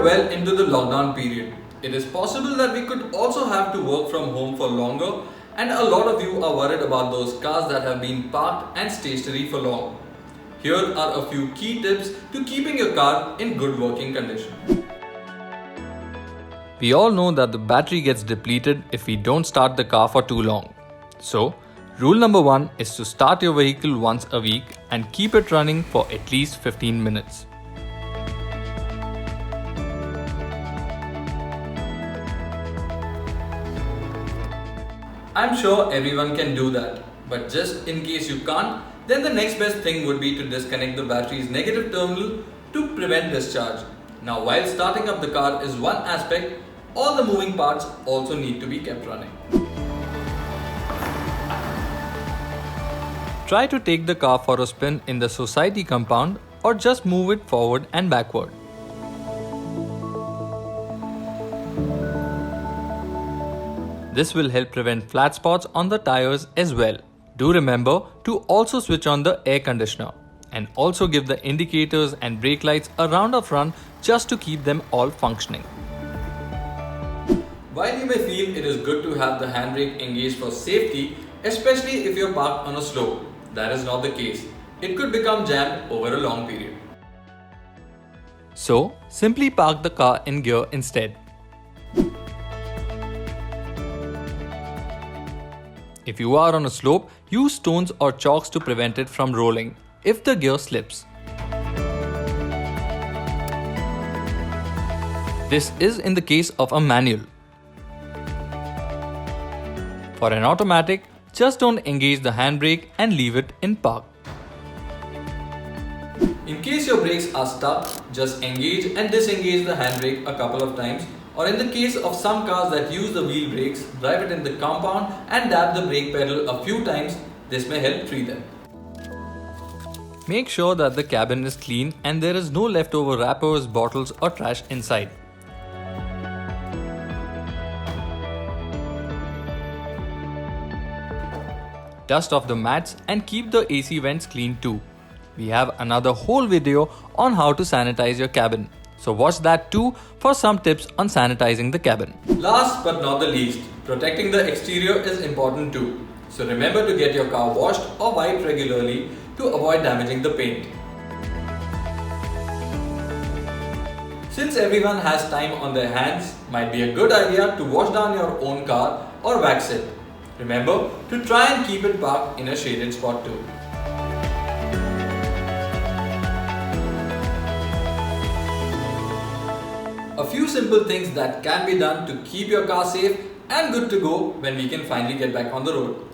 are well into the lockdown period. It is possible that we could also have to work from home for longer, and a lot of you are worried about those cars that have been parked and stationary for long. Here are a few key tips to keeping your car in good working condition. We all know that the battery gets depleted if we don't start the car for too long. So, rule number 1 is to start your vehicle once a week and keep it running for at least 15 minutes. I'm sure everyone can do that, but just in case you can't, then the next best thing would be to disconnect the battery's negative terminal to prevent discharge. Now, while starting up the car is one aspect, all the moving parts also need to be kept running. Try to take the car for a spin in the society compound or just move it forward and backward. This will help prevent flat spots on the tires as well. Do remember to also switch on the air conditioner and also give the indicators and brake lights a round of run just to keep them all functioning. While you may feel it is good to have the handbrake engaged for safety, especially if you're parked on a slope, that is not the case. It could become jammed over a long period. So, simply park the car in gear instead. If you are on a slope, use stones or chalks to prevent it from rolling if the gear slips. This is in the case of a manual. For an automatic, just don't engage the handbrake and leave it in park. In case your brakes are stuck, just engage and disengage the handbrake a couple of times, or in the case of some cars that use the wheel brakes, drive it in the compound and dab the brake pedal a few times. This may help free them. Make sure that the cabin is clean and there is no leftover wrappers, bottles or trash inside. Dust off the mats and keep the AC vents clean too. We have another whole video on how to sanitize your cabin. So watch that too for some tips on sanitizing the cabin. Last but not the least, protecting the exterior is important too. So remember to get your car washed or wiped regularly to avoid damaging the paint. Since everyone has time on their hands, might be a good idea to wash down your own car or wax it. Remember to try and keep it parked in a shaded spot too. A few simple things that can be done to keep your car safe and good to go when we can finally get back on the road.